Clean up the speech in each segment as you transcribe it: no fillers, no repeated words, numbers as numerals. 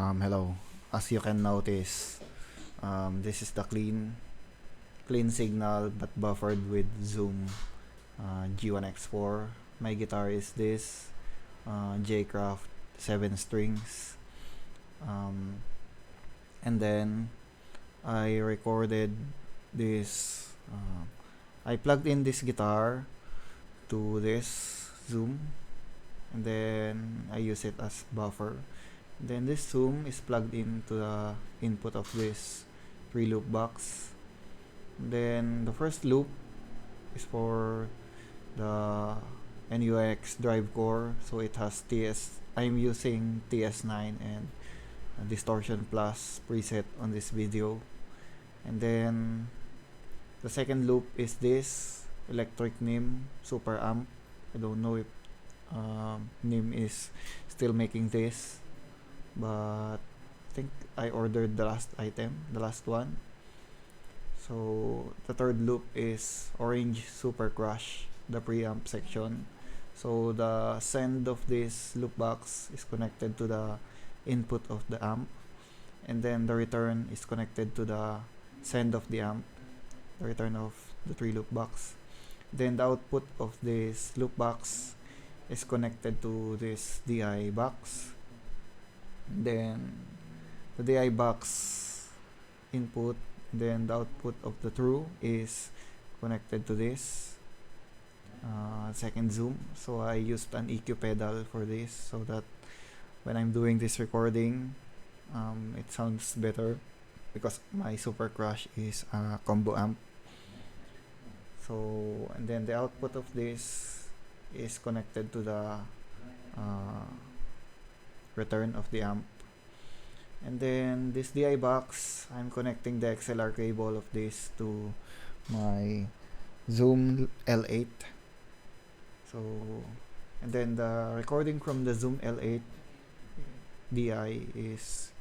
Hello. As you can notice, this is the clean signal but buffered with Zoom G1x4. My guitar is this JCraft 7 strings, and then I recorded this. I plugged in this guitar to this Zoom, and then I use it as buffer. Then this Zoom is plugged into the input of this 3-loop box. Then the first loop is for the NUX drive core, so it has TS. I'm using TS9 and Distortion Plus preset on this video. And then the second loop is this Electricnim Supreamp. I don't know if NIM is still making this, but I think I ordered the last one. So the third loop is Orange Super Crush, the preamp section. So the send of this loop box is connected to the input of the amp, and then the return is connected to the send of the amp, the return of the 3-loop box. Then the output of this loop box is connected to this DI box. Then the DI box input, then the output of the true is connected to this second Zoom. So I used an EQ pedal for this, so that when I'm doing this recording, it sounds better, because my Super Crush is a combo amp. So, and then the output of this is connected to the return of the amp. And then this DI box, I'm connecting the XLR cable of this to my Zoom L8. So, and then the recording from the Zoom L8 DI is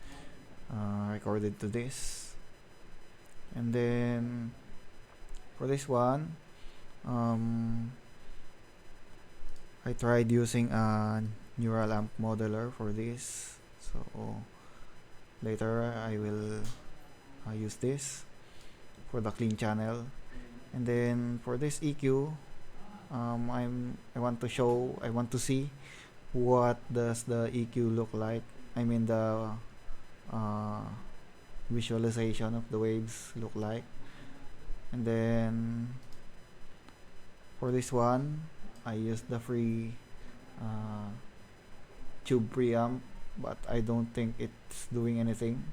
recorded to this. And then for this one, I tried using a neural amp modeler for this, so later I will use this for the clean channel. And then for this EQ, I want to see what does the EQ look like. I mean the visualization of the waves look like. And then for this one, I used the free tube preamp, but I don't think it's doing anything,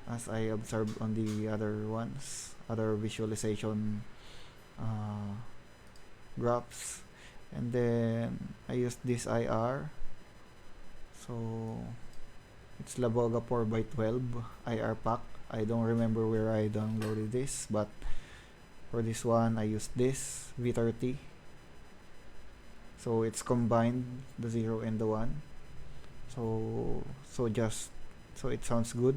as I observed on the other visualization graphs. And then I used this IR, so it's Laboga 4x12 IR pack. I don't remember where I downloaded this, but for this one I used this V30, so it's combined the 0 and the 1, so it sounds good.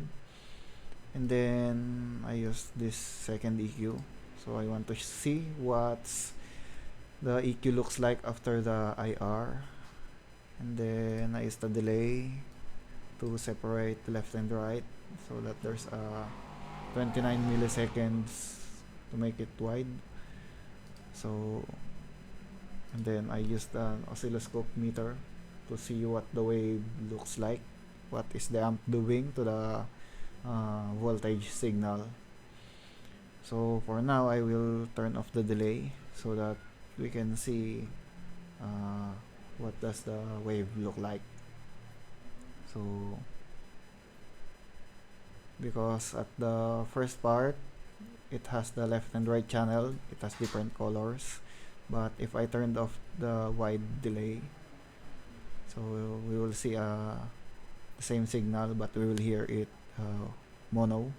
And then I used this second EQ, so I want to see what's the EQ looks like after the IR. And then I used the delay to separate left and right, so that there's a 29 milliseconds to make it wide. So, and then I used an oscilloscope meter to see what the wave looks like, what is the amp doing to the voltage signal. So for now I will turn off the delay so that we can see what does the wave look like. So because at the first part it has the left and right channel, it has different colors, but if I turned off the wide delay, so we will see the same signal, but we will hear it mono.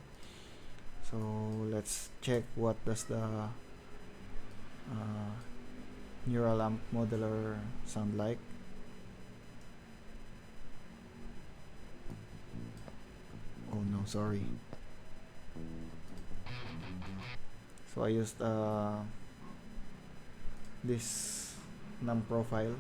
So let's check what does the neural amp modeler sound like. Oh no, sorry. So I used this num profile.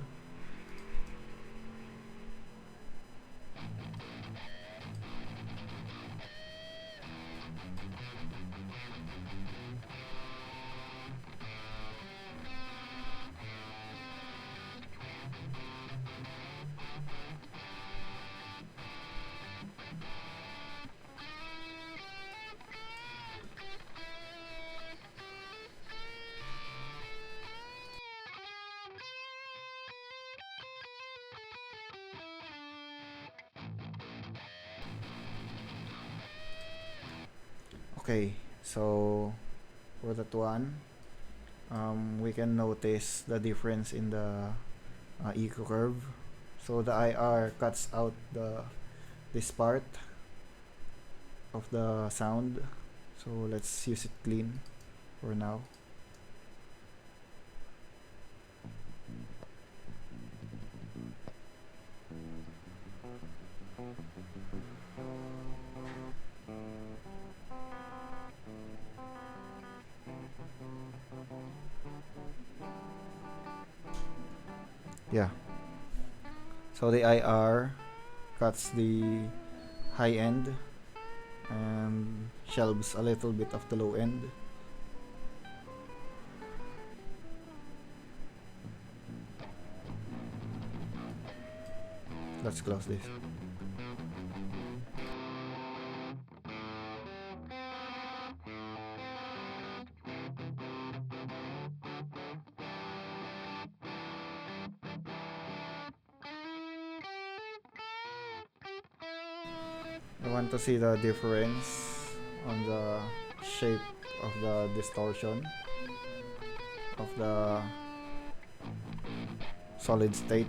Okay, so for that one, we can notice the difference in the EQ curve. So the IR cuts out this part of the sound. So let's use it clean for now. Yeah. So the IR cuts the high end and shelves a little bit of the low end. Let's close this. I want to see the difference on the shape of the distortion of the solid state.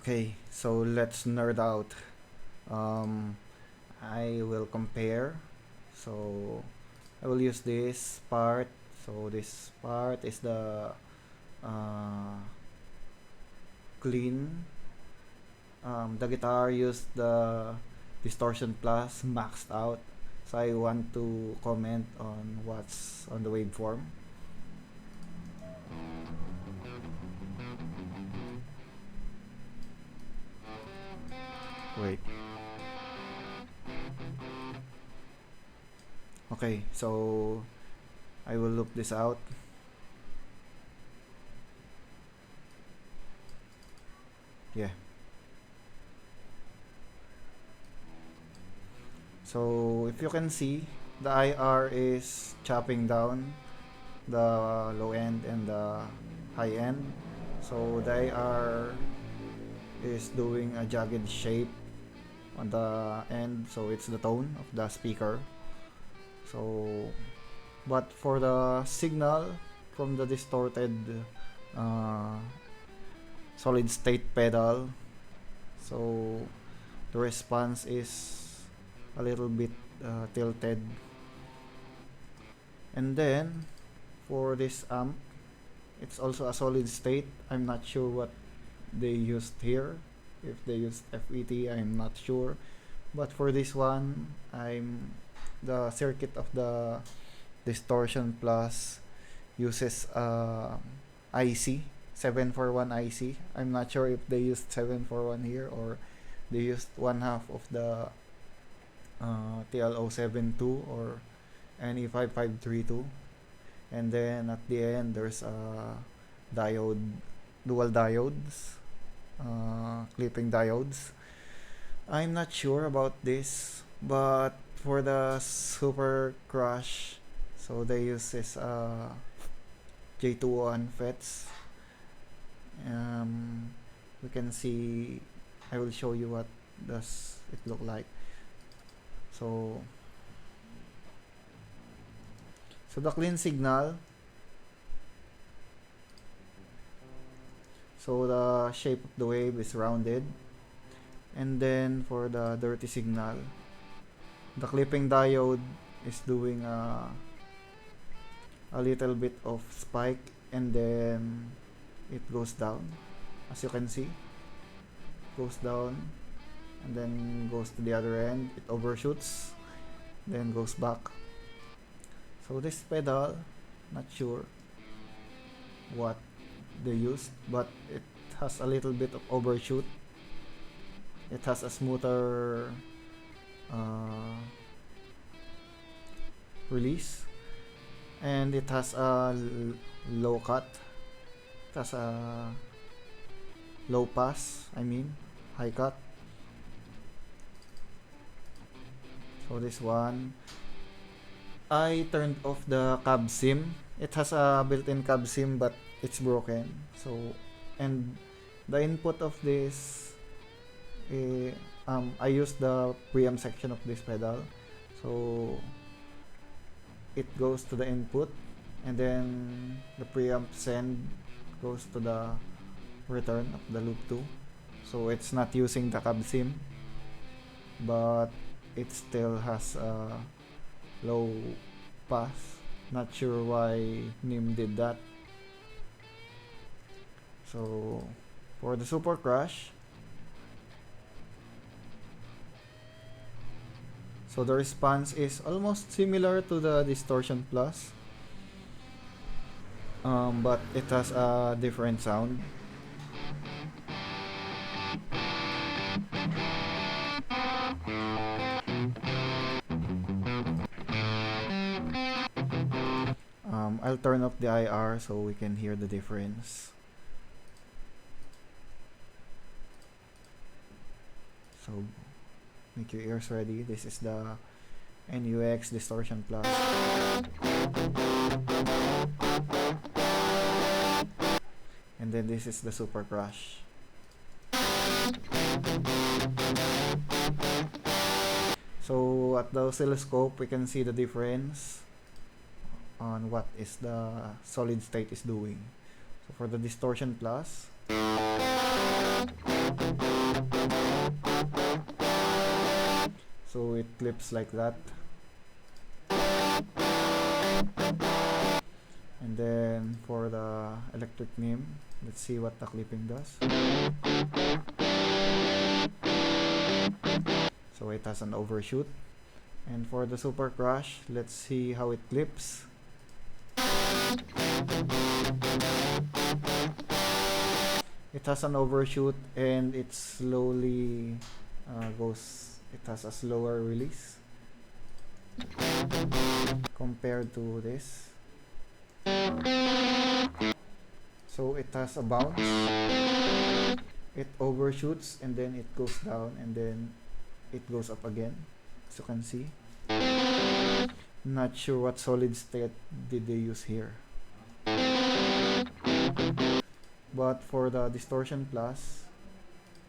Okay, so let's nerd out. I will compare. So I will use this part. So this part is the clean. The guitar used the distortion plus maxed out. So I want to comment on what's on the waveform. Wait. Okay, so I will loop this out. Yeah. So if you can see, the IR is chopping down the low end and the high end. So the IR is doing a jagged shape on the end, so it's the tone of the speaker. So but for the signal from the distorted solid state pedal, so the response is a little bit tilted. And then for this amp, it's also a solid state. I'm not sure what they used here. If they used FET, I'm not sure. But for this one, the circuit of the distortion plus uses IC 741 IC. I'm not sure if they used 741 here or they used one half of the TL072 or NE5532. And then at the end there's a dual diodes, clipping diodes. I'm not sure about this, but for the Super Crush, so they use this J201 FETs. We can see, I will show you what does it look like. So the clean signal, so the shape of the wave is rounded. And then for the dirty signal, the clipping diode is doing a little bit of spike, and then it goes down. As you can see, goes down and then goes to the other end. It overshoots, then goes back. So this pedal, not sure what they used, but it has a little bit of overshoot. It has a smoother release, and it has a low cut. It has a low pass, high cut. So this one, I turned off the cab sim. It has a built-in cab sim, but it's broken. So, and the input of this, I used the preamp section of this pedal. So it goes to the input, and then the preamp send goes to the return of the loop 2. So it's not using the cab sim, but it still has a low pass. Not sure why NIM did that. So for the Super Crush, so the response is almost similar to the distortion plus, but it has a different sound. I'll turn off the IR so we can hear the difference. So make your ears ready. This is the NUX distortion plus. And then this is the Super Crush. So at the oscilloscope, we can see the difference on what is the solid state is doing. So for the distortion plus, So it clips like that. And then for the Electricnim, let's see what the clipping does. So it has an overshoot. And for the Super Crush, let's see how it clips. It has an overshoot and it slowly it has a slower release compared to this. So it has a bounce, it overshoots and then it goes down and then it goes up again, as you can see. Not sure what solid state did they use here. But for the Distortion Plus,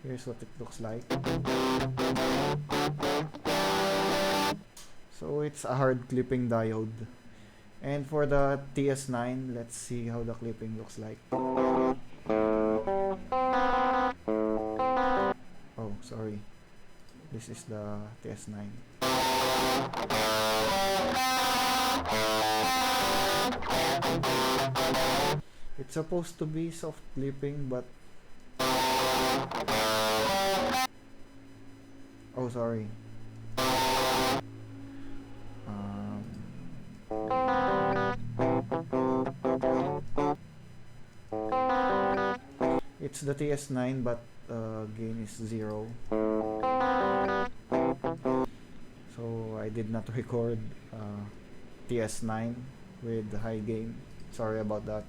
here's what it looks like. So it's a hard clipping diode. And for the TS9, let's see how the clipping looks like. Oh, sorry. This is the TS9. It's supposed to be soft clipping, but oh, sorry. It's the TS9, but gain is 0. So I did not record TS9 with high gain. Sorry about that.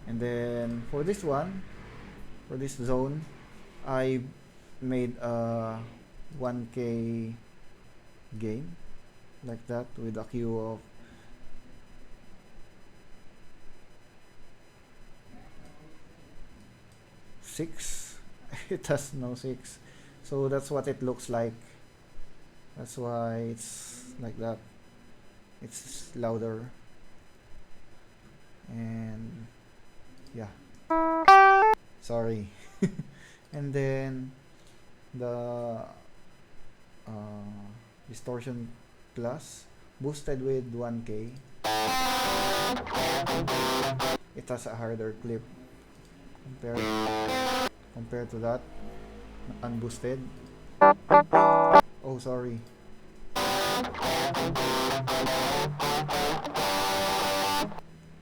And then for this one, for this zone, I made a 1K gain like that with a Q of 6. It has no 6, so that's what it looks like. That's why it's like that. It's louder. And yeah, sorry. And then the Distortion Plus boosted with 1K. It has a harder clip compared to that unboosted. Oh, sorry.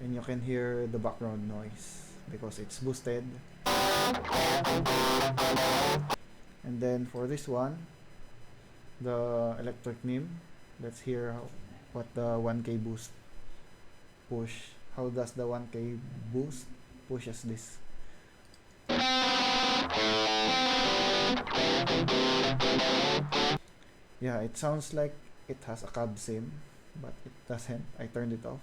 And you can hear the background noise because it's boosted. And then for this one, the Electricnim, let's hear what the 1K boost push. How does the 1K boost pushes this? Yeah, it sounds like it has a cab sim, but it doesn't. I turned it off.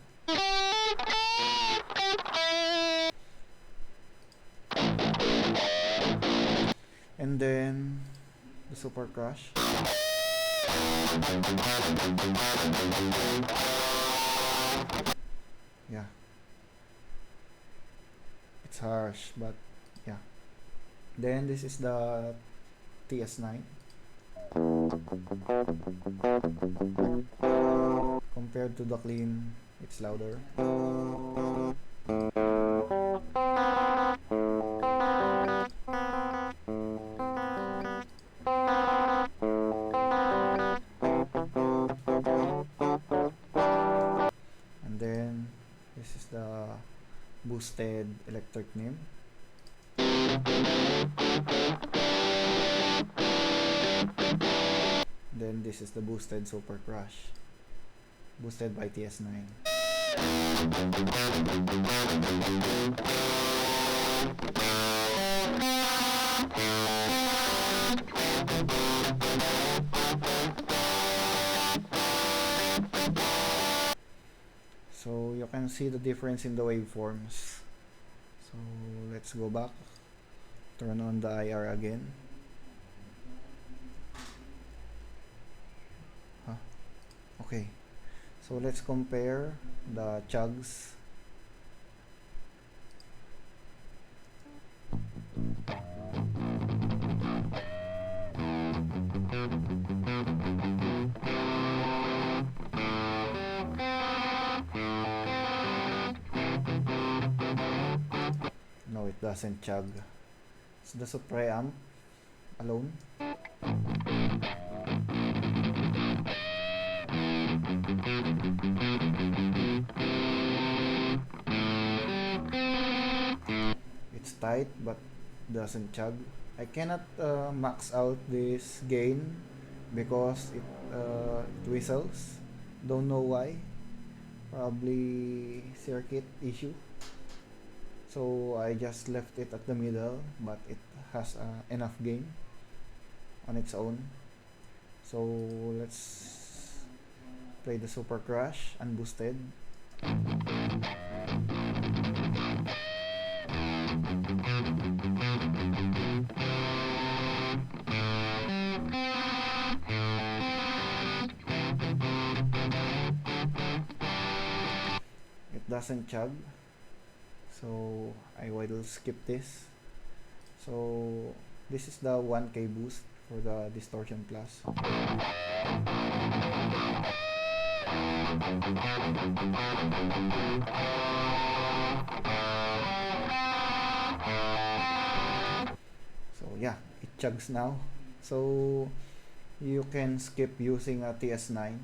And then the Super Crush. Yeah, it's harsh, but yeah. Then this is the TS9. Compared to the clean, it's louder. And then this is the boosted Electricnim. Then this is the boosted Super Crush, boosted by TS9. So you can see the difference in the waveforms. So let's go back, turn on the IR again. Okay, so let's compare the chugs. it doesn't chug. It's the Supreamp alone. It's tight but doesn't chug. I cannot max out this gain because it whistles. Don't know why. Probably circuit issue. So I just left it at the middle, but it has enough gain on its own. So let's play the Super Crash unboosted. It doesn't chug, so I will skip this. So this is the 1K boost for the distortion plus. So yeah, it chugs now. So you can skip using a TS9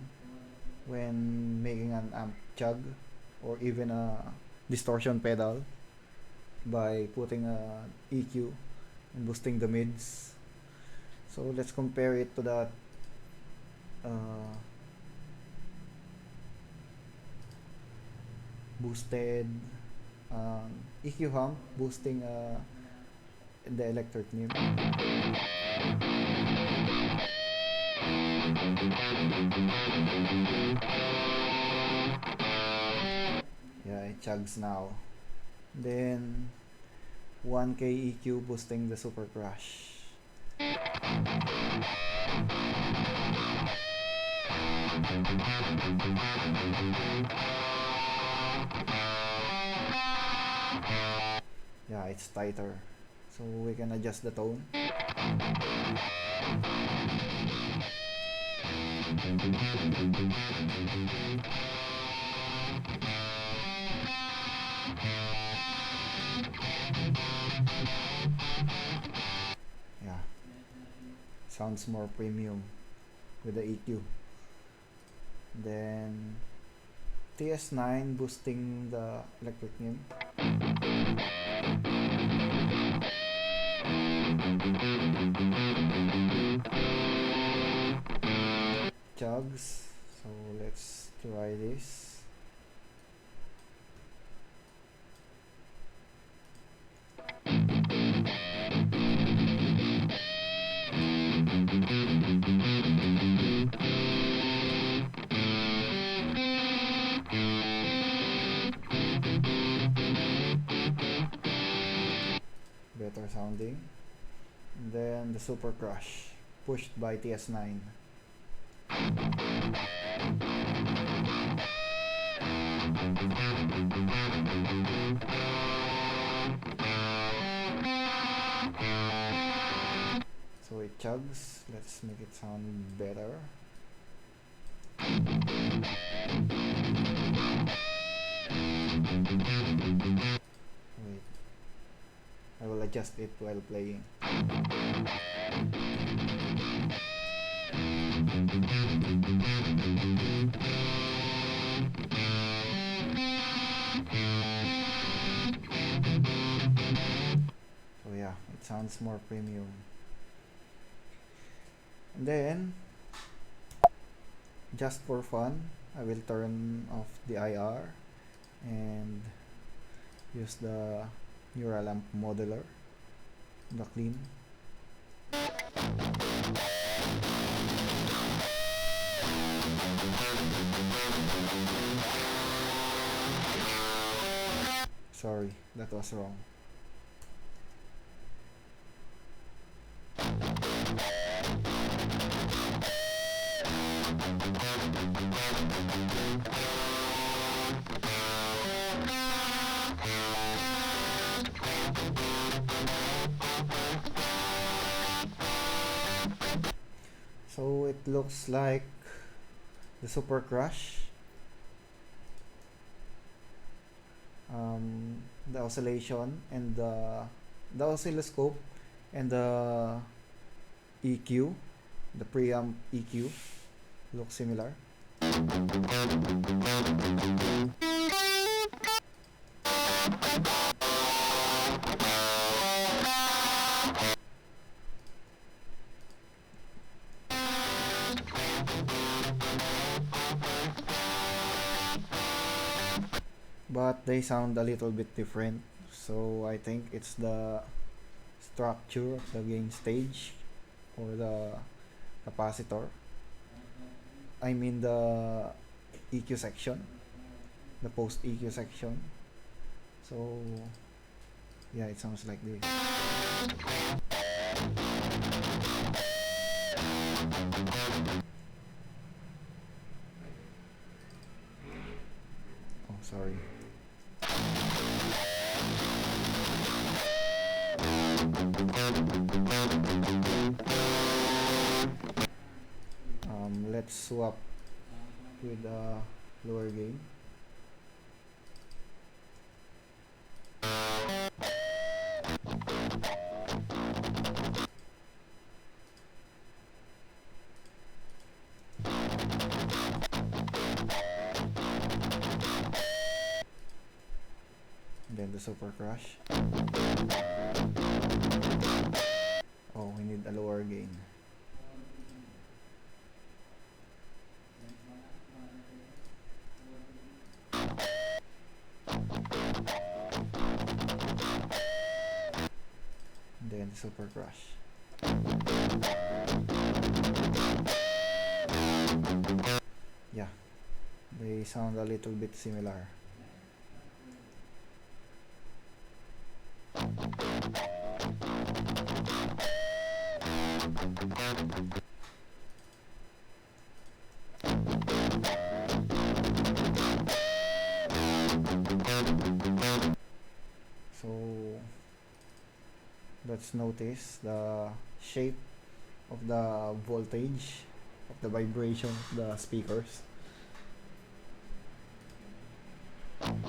when making an amp chug, or even a distortion pedal, by putting a EQ and boosting the mids. So let's compare it to the boosted EQ hump boosting the Electricnim. Yeah, it chugs now. Then 1K EQ boosting the Super Crash. Yeah, it's tighter, so we can adjust the tone. Yeah, sounds more premium with the EQ. Then TS9 boosting the Electricnim. Chugs, so let's try this. Better sounding. And then the Super Crush pushed by TS9. So it chugs. Let's make it sound better. Wait, I will adjust it while playing. So yeah, it sounds more premium. And then, just for fun, I will turn off the IR and use the neural amp modeler, the clean. Sorry, that was wrong. So it looks like the Super Crush. the oscillation and the oscilloscope and the EQ, the preamp EQ look similar. But they sound a little bit different, so I think it's the structure of the gain stage or the capacitor. I mean the EQ section, the post EQ section. So yeah, it sounds like this. Oh, sorry. Let's swap with lower gain. And then the super crush. Oh, we need a lower gain. And then the super crush. Yeah, they sound a little bit similar. So let's notice the shape of the voltage of the vibration of the speakers. And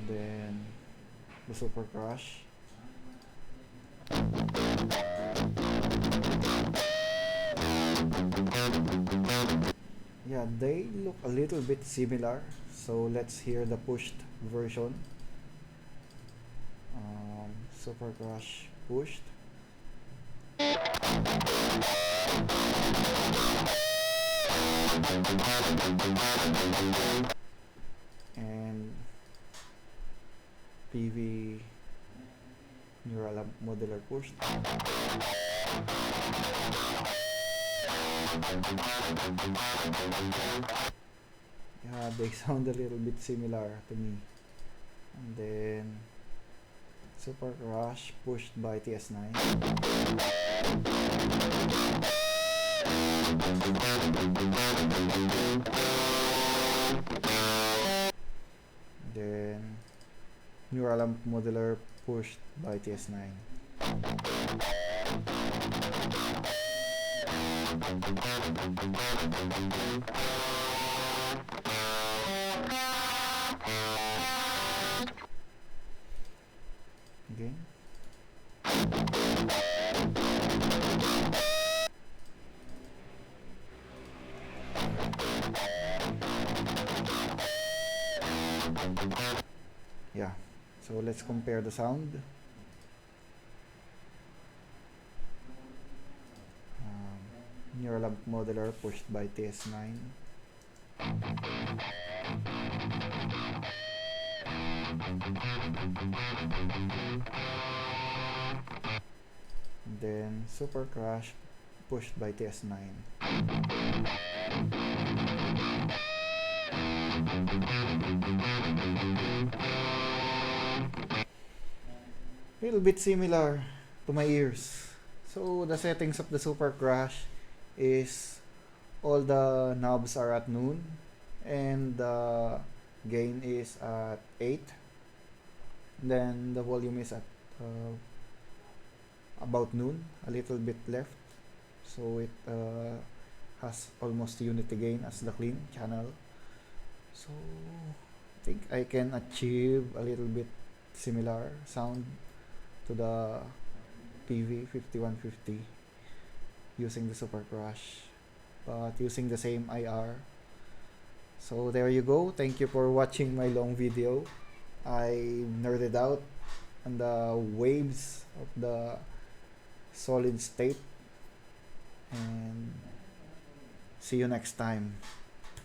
then the super crush. Yeah, they look a little bit similar, so let's hear the pushed version. Super crush pushed. And PV neural modular pushed. Yeah, they sound a little bit similar to me. And then super crush pushed by TS9. Then neural amp modular pushed by TS9. Again. Yeah, so let's compare the sound. Neural amp modular pushed by TS9. Then super crush pushed by TS9. Little bit similar to my ears. So the settings of the super crush is all the knobs are at noon and the gain is at 8. Then the volume is at about noon, a little bit left, so it has almost unity gain as the clean channel. So I think I can achieve a little bit similar sound to the PV 5150 using the Super Crush, but using the same IR. So there you go. Thank you for watching my long video. I nerded out on the waves of the solid state, and see you next time.